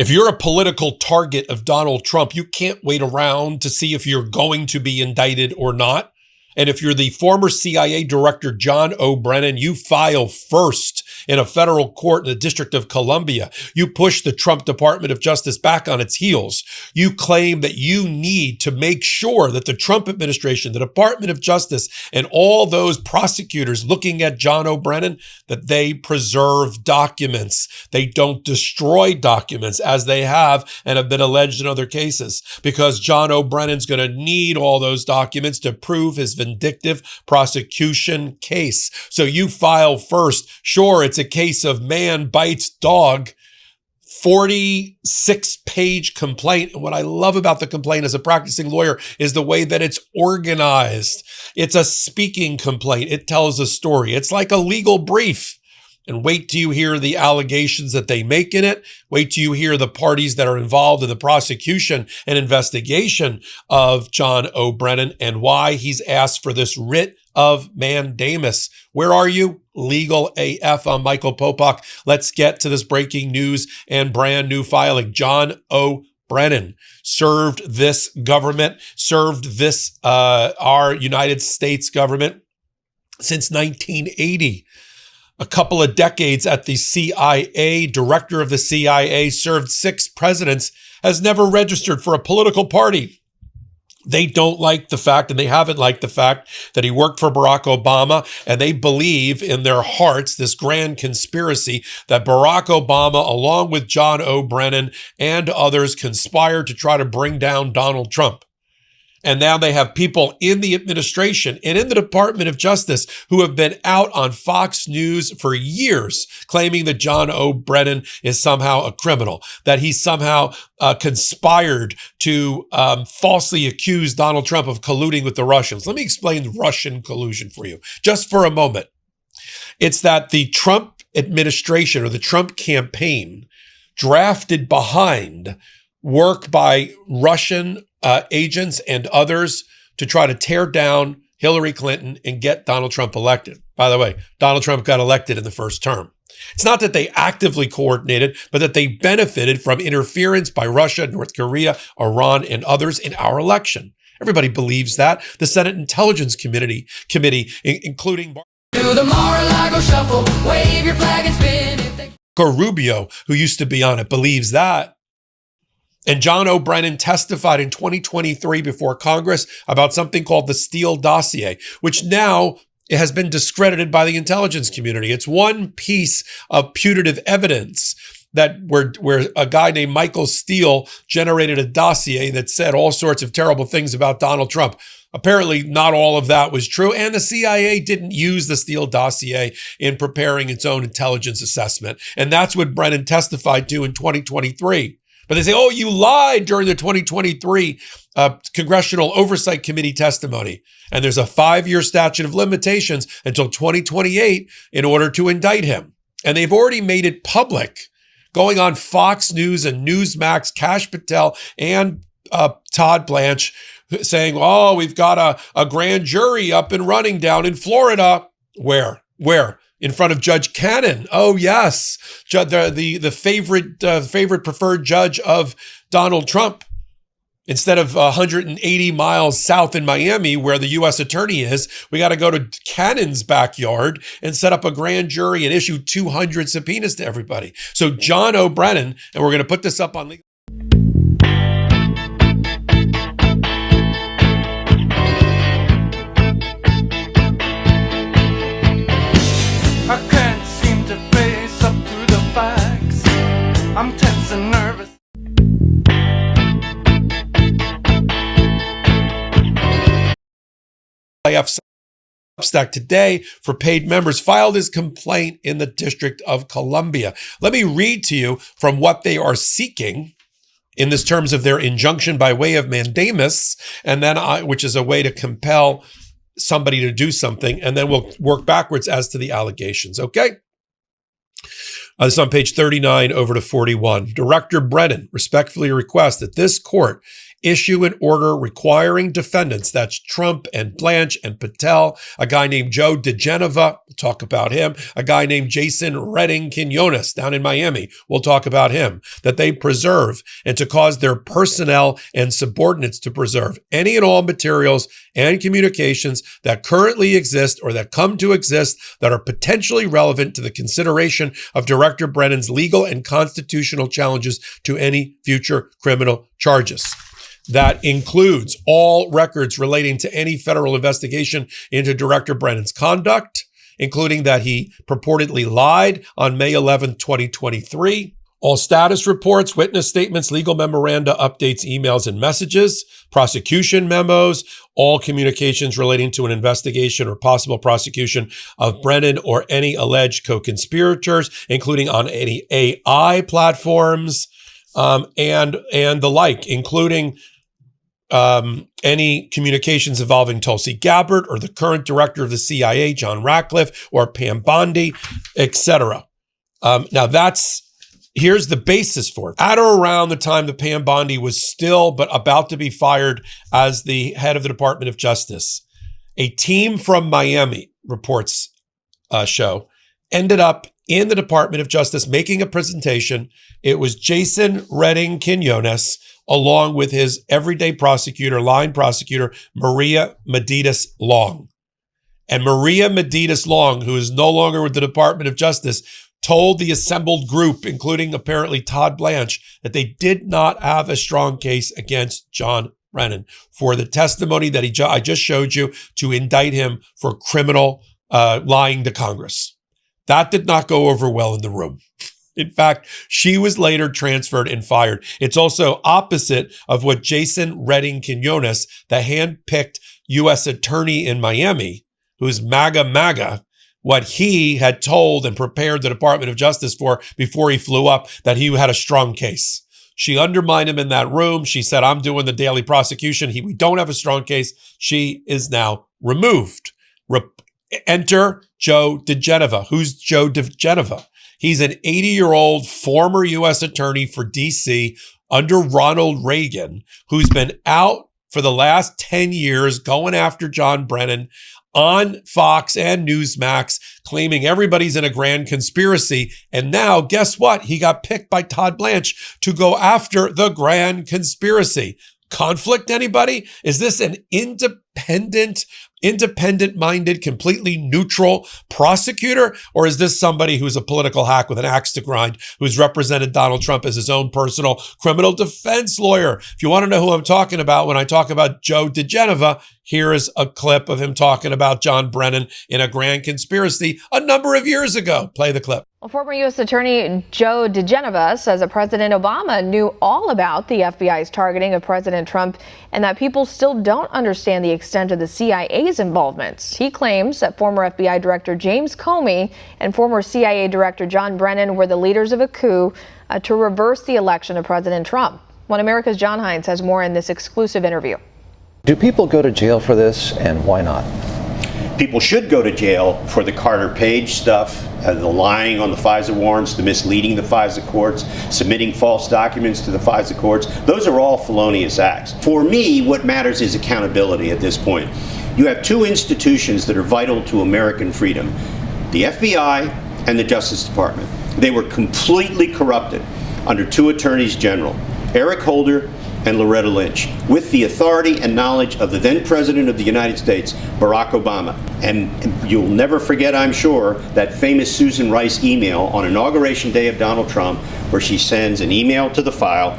If you're a political target of Donald Trump, you can't wait around to see if you're going to be indicted or not. And if you're the former CIA director, John O'Brien, you file first in a federal court in the District of Columbia. You push the Trump Department of Justice back on its heels. You claim that you need to make sure that the Trump administration, the Department of Justice, and all those prosecutors looking at John O'Brien, that they preserve documents. They don't destroy documents as they have and have been alleged in other cases, because John O'Brien's going to need all those documents to prove his vindictive prosecution case. So you file first. Sure, it's a case of man bites dog, 46-page complaint. And what I love about the complaint as a practicing lawyer is the way that it's organized. It's a speaking complaint. It tells a story. It's like a legal brief. And wait till you hear the allegations that they make in it. Wait till you hear the parties that are involved in the prosecution and investigation of John O'Brien and why he's asked for this writ of mandamus. Where are you? Legal AF. I'm Michael Popok. Let's get to this breaking news and brand new filing. John O'Brien served this government, our United States government since 1980. A couple of decades at the CIA, director of the CIA, served 6 presidents, has never registered for a political party. They don't like the fact, and they haven't liked the fact, that he worked for Barack Obama, and they believe in their hearts this grand conspiracy that Barack Obama, along with John O'Brien and others, conspired to try to bring down Donald Trump. And now they have people in the administration and in the Department of Justice who have been out on Fox News for years claiming that John O'Brien is somehow a criminal, that he somehow conspired to falsely accuse Donald Trump of colluding with the Russians. Let me explain Russian collusion for you just for a moment. It's that the Trump administration or the Trump campaign drafted behind work by Russian agents and others to try to tear down Hillary Clinton and get Donald Trump elected. By the way, Donald Trump got elected in the first term. It's not that they actively coordinated, but that they benefited from interference by Russia, North Korea, Iran, and others in our election. Everybody believes that. The Senate Intelligence Committee, including Do the Mar-a-Lago shuffle, wave your flag and spin. Rubio, who used to be on it, believes that. And John O'Brien testified in 2023 before Congress about something called the Steele dossier, which now has been discredited by the intelligence community. It's one piece of putative evidence that where a guy named Michael Steele generated a dossier that said all sorts of terrible things about Donald Trump. Apparently, not all of that was true, and the CIA didn't use the Steele dossier in preparing its own intelligence assessment. And that's what Brennan testified to in 2023. But they say, oh, you lied during the 2023 Congressional Oversight Committee testimony. And there's a 5-year statute of limitations until 2028 in order to indict him. And they've already made it public, going on Fox News and Newsmax, Kash Patel and Todd Blanche, saying, oh, we've got a grand jury up and running down in Florida. Where? In front of Judge Cannon. Oh, yes. The favorite preferred judge of Donald Trump. Instead of 180 miles south in Miami, where the U.S. attorney is, we got to go to Cannon's backyard and set up a grand jury and issue 200 subpoenas to everybody. So John O'Brien, and we're going to put this up on legal. I'm tense and nervous. Substack today for paid members filed his complaint in the District of Columbia. Let me read to you from what they are seeking in this terms of their injunction by way of mandamus, and then which is a way to compel somebody to do something, and then we'll work backwards as to the allegations. Okay. This is on page 39 over to 41. Director Brennan respectfully requests that this court issue an order requiring defendants, that's Trump and Blanche and Patel, a guy named Joe DeGenova, we'll talk about him, a guy named Jason Redding Quinones down in Miami, we'll talk about him, that they preserve and to cause their personnel and subordinates to preserve any and all materials and communications that currently exist or that come to exist that are potentially relevant to the consideration of Director Brennan's legal and constitutional challenges to any future criminal charges. That includes all records relating to any federal investigation into Director Brennan's conduct, including that he purportedly lied on May 11, 2023, all status reports, witness statements, legal memoranda, updates, emails, and messages, prosecution memos, all communications relating to an investigation or possible prosecution of Brennan or any alleged co-conspirators, including on any AI platforms, and the like, including any communications involving Tulsi Gabbard or the current director of the CIA, John Ratcliffe, or Pam Bondi, etc. Now here's the basis for it. At or around the time that Pam Bondi was still but about to be fired as the head of the Department of Justice, a team from Miami, reports show, ended up in the Department of Justice making a presentation. It was Jason Redding Quinones, along with his everyday prosecutor, line prosecutor, Maria Meditas Long. And Maria Meditas Long, who is no longer with the Department of Justice, told the assembled group, including apparently Todd Blanche, that they did not have a strong case against John Brennan for the testimony that I just showed you to indict him for criminal lying to Congress. That did not go over well in the room. In fact, she was later transferred and fired. It's also opposite of what Jason Redding Quinones, the hand-picked U.S. attorney in Miami, who's MAGA, what he had told and prepared the Department of Justice for before he flew up, that he had a strong case. She undermined him in that room. She said, I'm doing the daily prosecution. We don't have a strong case. She is now removed. Enter Joe DeGenova. Who's Joe DeGenova? He's an 80-year-old former U.S. attorney for D.C. under Ronald Reagan, who's been out for the last 10 years going after John Brennan on Fox and Newsmax, claiming everybody's in a grand conspiracy. And now, guess what? He got picked by Todd Blanche to go after the grand conspiracy. Conflict, anybody? Is this an independent-minded, completely neutral prosecutor? Or is this somebody who's a political hack with an axe to grind, who's represented Donald Trump as his own personal criminal defense lawyer? If you want to know who I'm talking about when I talk about Joe DeGenova, here is a clip of him talking about John Brennan in a grand conspiracy a number of years ago. Play the clip. Well, former U.S. Attorney Joe DeGenova says that President Obama knew all about the FBI's targeting of President Trump and that people still don't understand the extent of the CIA's involvement. He claims that former FBI Director James Comey and former CIA Director John Brennan were the leaders of a coup to reverse the election of President Trump. One America's John Hines has more in this exclusive interview. Do people go to jail for this, and why not? People should go to jail for the Carter Page stuff, the lying on the FISA warrants, the misleading the FISA courts, submitting false documents to the FISA courts. Those are all felonious acts. For me, what matters is accountability at this point. You have two institutions that are vital to American freedom, the FBI and the Justice Department. They were completely corrupted under two attorneys general, Eric Holder and Loretta Lynch, with the authority and knowledge of the then President of the United States, Barack Obama. And you'll never forget, I'm sure, that famous Susan Rice email on Inauguration Day of Donald Trump, where she sends an email to the file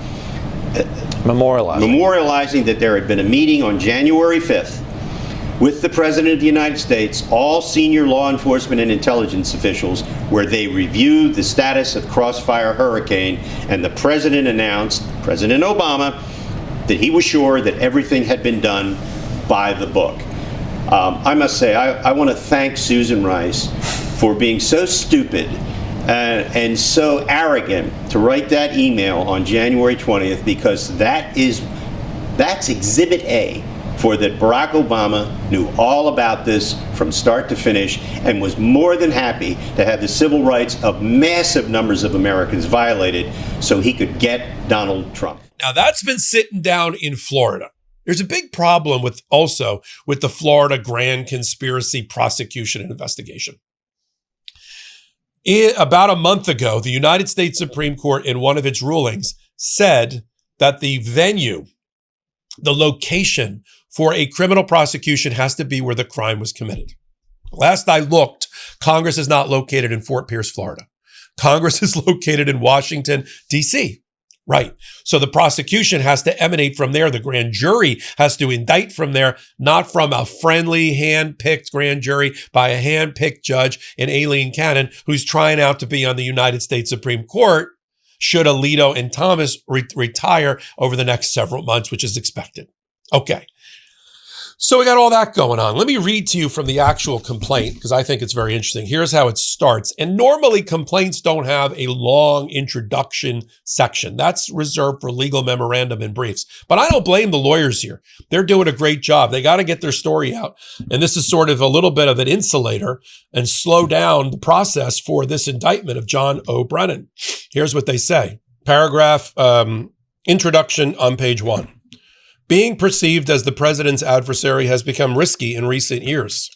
memorializing that there had been a meeting on January 5th with the President of the United States, all senior law enforcement and intelligence officials, where they reviewed the status of Crossfire Hurricane, and the President announced, President Obama, that he was sure that everything had been done by the book. I must say, I want to thank Susan Rice for being so stupid and so arrogant to write that email on January 20th, because that's Exhibit A for that Barack Obama knew all about this from start to finish and was more than happy to have the civil rights of massive numbers of Americans violated so he could get Donald Trump. Now, that's been sitting down in Florida. There's a big problem with the Florida grand conspiracy prosecution and investigation. About a month ago, the United States Supreme Court, in one of its rulings, said that the venue, the location for a criminal prosecution has to be where the crime was committed. Last I looked, Congress is not located in Fort Pierce, Florida. Congress is located in Washington, D.C. Right. So the prosecution has to emanate from there. The grand jury has to indict from there, not from a friendly, hand-picked grand jury by a hand-picked judge in Aileen Cannon, who's trying out to be on the United States Supreme Court should Alito and Thomas retire over the next several months, which is expected. Okay. So we got all that going on. Let me read to you from the actual complaint because I think it's very interesting. Here's how it starts. And normally complaints don't have a long introduction section. That's reserved for legal memorandum and briefs. But I don't blame the lawyers here. They're doing a great job. They got to get their story out. And this is sort of a little bit of an insulator and slow down the process for this indictment of John O. Brennan. Here's what they say. Paragraph introduction on page 1. Being perceived as the president's adversary has become risky in recent years.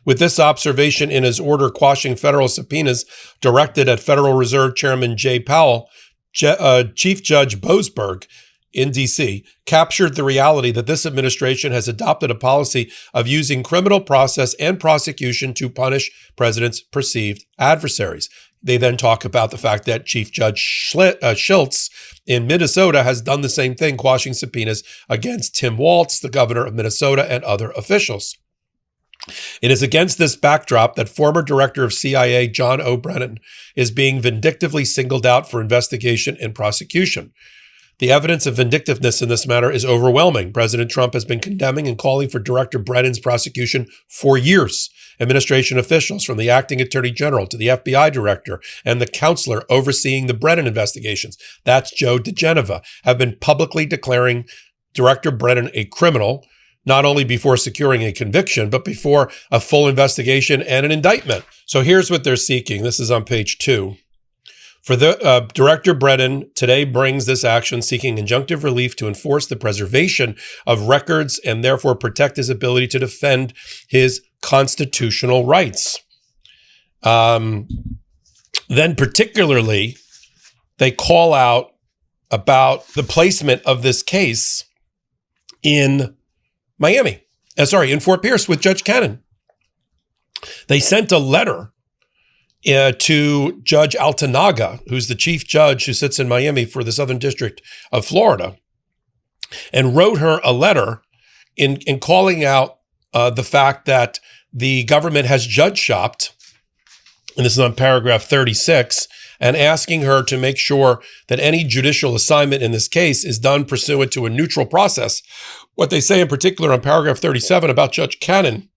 With this observation in his order quashing federal subpoenas directed at Federal Reserve Chairman Jay Powell, Chief Judge Boasberg in D.C. captured the reality that this administration has adopted a policy of using criminal process and prosecution to punish president's perceived adversaries. They then talk about the fact that Chief Judge Schultz in Minnesota has done the same thing, quashing subpoenas against Tim Walz, the governor of Minnesota, and other officials. It is against this backdrop that former director of CIA John O. Brennan is being vindictively singled out for investigation and prosecution. The evidence of vindictiveness in this matter is overwhelming. President Trump has been condemning and calling for Director Brennan's prosecution for years. Administration officials, from the acting attorney general to the FBI director and the counselor overseeing the Brennan investigations, that's Joe diGenova, have been publicly declaring Director Brennan a criminal, not only before securing a conviction, but before a full investigation and an indictment. So here's what they're seeking. This is on page 2. For the Director Brennan today brings this action seeking injunctive relief to enforce the preservation of records and therefore protect his ability to defend his constitutional rights. Then particularly, they call out about the placement of this case in in Fort Pierce with Judge Cannon. They sent a letter to Judge Altanaga, who's the chief judge who sits in Miami for the Southern District of Florida, and wrote her a letter in calling out the fact that the government has judge shopped, and this is on paragraph 36, and asking her to make sure that any judicial assignment in this case is done pursuant to a neutral process. What they say in particular on paragraph 37 about Judge Cannon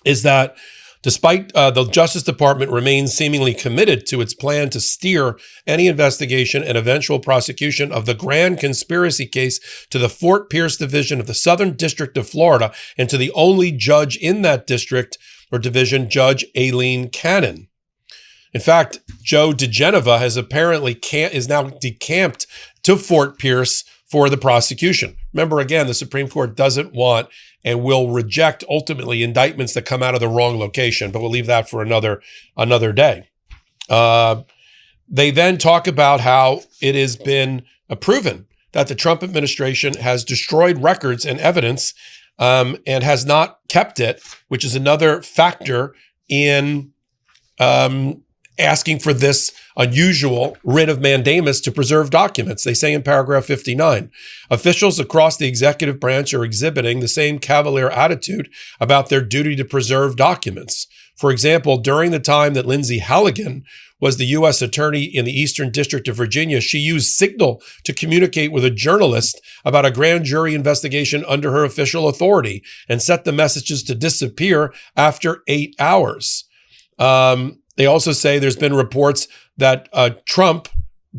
is that despite the Justice Department remains seemingly committed to its plan to steer any investigation and eventual prosecution of the grand conspiracy case to the Fort Pierce Division of the Southern District of Florida and to the only judge in that district or division, Judge Aileen Cannon. In fact, Joe diGenova has apparently is now decamped to Fort Pierce for the prosecution. Remember, again, the Supreme Court doesn't want and will reject ultimately indictments that come out of the wrong location, but we'll leave that for another day. They then talk about how it has been proven that the Trump administration has destroyed records and evidence and has not kept it, which is another factor in asking for this unusual writ of mandamus to preserve documents. They say in paragraph 59, officials across the executive branch are exhibiting the same cavalier attitude about their duty to preserve documents. For example, during the time that Lindsay Halligan was the U.S. attorney in the Eastern District of Virginia, she used Signal to communicate with a journalist about a grand jury investigation under her official authority and set the messages to disappear after 8 hours. They also say there's been reports that Trump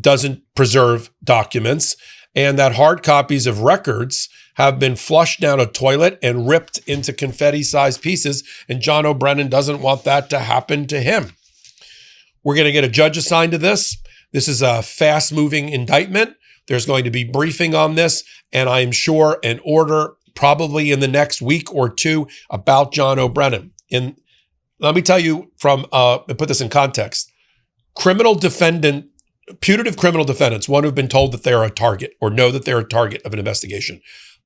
doesn't preserve documents and that hard copies of records have been flushed down a toilet and ripped into confetti-sized pieces, and John O'Brien doesn't want that to happen to him. We're going to get a judge assigned to this. This is a fast-moving indictment. There's going to be briefing on this, and I am sure an order probably in the next week or two about John O'Brien. And let me tell you put this in context. Putative criminal defendants, one who've been told that they're a target or know that they're a target of an investigation,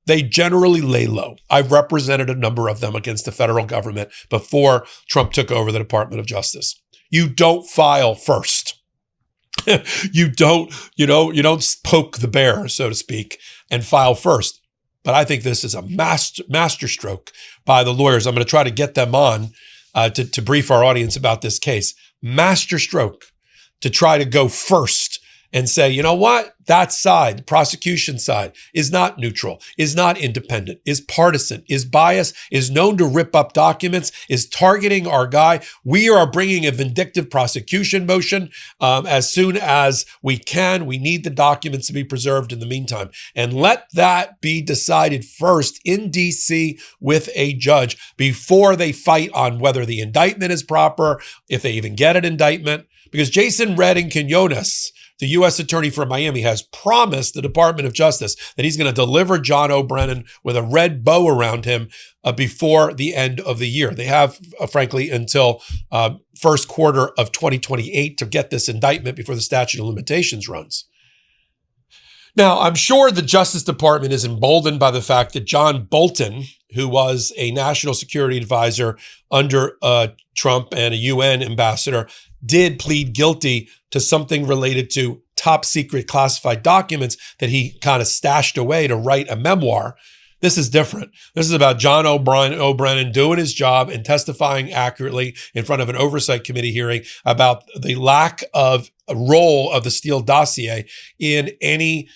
they generally lay low. I've represented a number of them against the federal government before Trump took over the Department of Justice. You don't file first. You don't poke the bear, so to speak, and file first. But I think this is a masterstroke by the lawyers. I'm going to try to get them on to brief our audience about this case. Masterstroke to try to go first and say, you know what? That side, the prosecution side, is not neutral, is not independent, is partisan, is biased, is known to rip up documents, is targeting our guy. We are bringing a vindictive prosecution motion as soon as we can. We need the documents to be preserved in the meantime. And let that be decided first in D.C. with a judge before they fight on whether the indictment is proper, if they even get an indictment. Because Jason Redding Quinones, the U.S. Attorney for Miami, has promised the Department of Justice that he's going to deliver John O'Brien with a red bow around him before the end of the year. They have, frankly, until first quarter of 2028 to get this indictment before the statute of limitations runs. Now, I'm sure the Justice Department is emboldened by the fact that John Bolton, who was a national security advisor under Trump and a UN ambassador, did plead guilty to something related to top secret classified documents that he kind of stashed away to write a memoir. This is different. This is about John O'Brien doing his job and testifying accurately in front of an oversight committee hearing about the lack of a role of the Steele dossier in any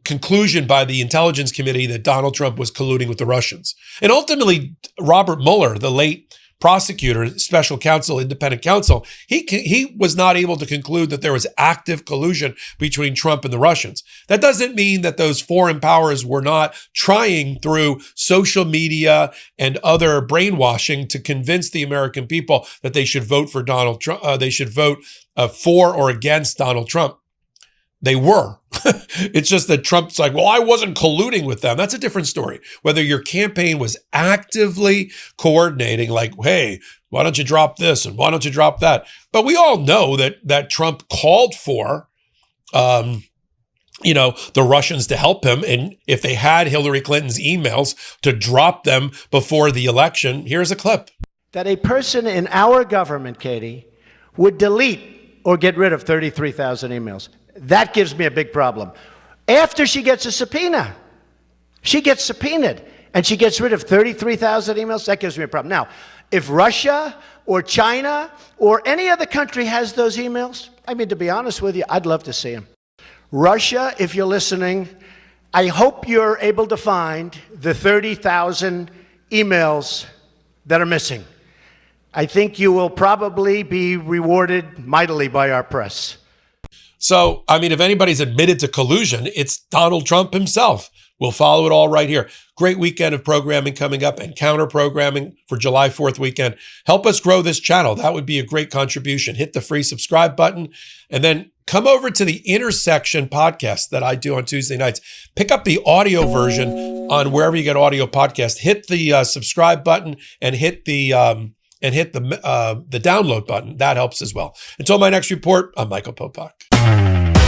conclusion by the intelligence committee that Donald Trump was colluding with the Russians. And ultimately, Robert Mueller, the late prosecutor, special counsel, independent counsel, he was not able to conclude that there was active collusion between Trump and the Russians. That doesn't mean that those foreign powers were not trying through social media and other brainwashing to convince the American people that they should vote for Donald Trump. They should vote for or against Donald Trump. They were. It's just that Trump's like, well, I wasn't colluding with them. That's a different story. Whether your campaign was actively coordinating, like, hey, why don't you drop this and why don't you drop that? But we all know that Trump called for, the Russians to help him. And if they had Hillary Clinton's emails, to drop them before the election. Here's a clip. That a person in our government, Katie, would delete or get rid of 33,000 emails. That gives me a big problem. After she gets a subpoena, she gets subpoenaed and she gets rid of 33,000 emails. That gives me a problem. Now, if Russia or China or any other country has those emails, I mean, to be honest with you, I'd love to see them. Russia, if you're listening, I hope you're able to find the 30,000 emails that are missing. I think you will probably be rewarded mightily by our press. So, I mean, if anybody's admitted to collusion, it's Donald Trump himself. We'll follow it all right here. Great weekend of programming coming up and counter programming for July 4th weekend. Help us grow this channel. That would be a great contribution. Hit the free subscribe button and then come over to the Intersection podcast that I do on Tuesday nights. Pick up the audio version on wherever you get audio podcasts. Hit the subscribe button and hit the download button. That helps as well. Until my next report, I'm Michael Popak.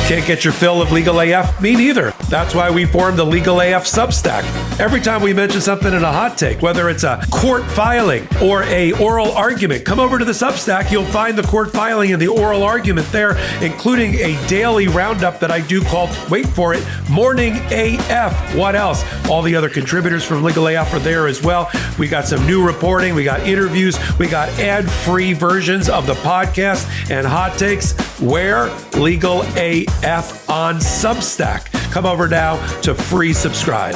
Can't get your fill of Legal AF? Me neither. That's why we formed the Legal AF Substack. Every time we mention something in a hot take, whether it's a court filing or a oral argument, come over to the Substack. You'll find the court filing and the oral argument there, including a daily roundup that I do called, wait for it, Morning AF. What else? All the other contributors from Legal AF are there as well. We got some new reporting. We got interviews. We got ad-free versions of the podcast and hot takes. Where? Legal AF on Substack. Come over now to free subscribe.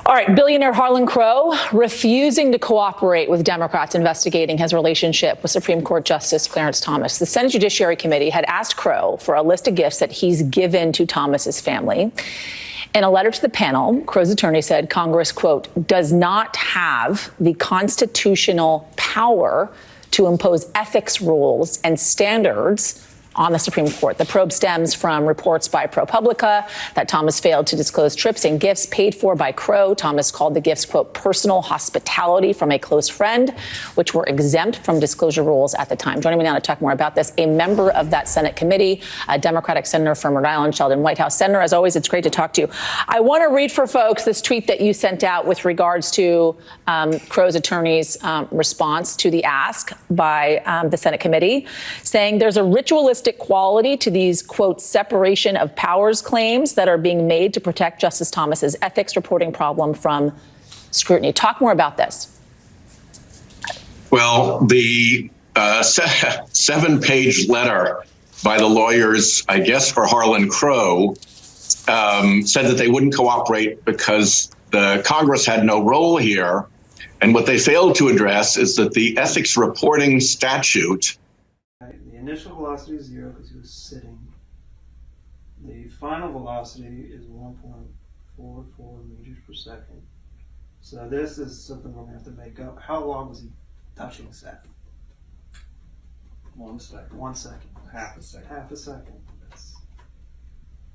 All right, billionaire Harlan Crow refusing to cooperate with Democrats investigating his relationship with Supreme Court Justice Clarence Thomas. The Senate Judiciary Committee had asked Crow for a list of gifts that he's given to Thomas's family. In a letter to the panel, Crow's attorney said Congress, quote, does not have the constitutional power to impose ethics rules and standards on the Supreme Court. The probe stems from reports by ProPublica that Thomas failed to disclose trips and gifts paid for by Crow. Thomas called the gifts, quote, personal hospitality from a close friend, which were exempt from disclosure rules at the time. Joining me now to talk more about this, a member of that Senate committee, a Democratic senator from Rhode Island, Sheldon Whitehouse. Senator, as always, it's great to talk to you. I want to read for folks this tweet that you sent out with regards to Crow's attorney's response to the ask by the Senate committee, saying there's a ritualistic quality to these, quote, separation of powers claims that are being made to protect Justice Thomas's ethics reporting problem from scrutiny. Talk more about this. Well, the 7-page letter by the lawyers, I guess, for Harlan Crow, said that they wouldn't cooperate because the Congress had no role here. And what they failed to address is that the ethics reporting statute. The initial velocity is 0 because he was sitting. The final velocity is 1.44 meters per second. So this is something we're going to have to make up. How long was he touching Seth? 1 second. 1 second. Half a second. Half a second. That's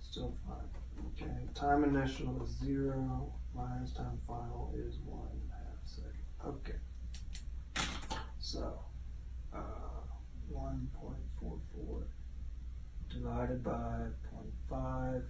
still fine. Okay. Time initial is 0 minus time final is 1.5 seconds. Okay. So 1.44 divided by 0.5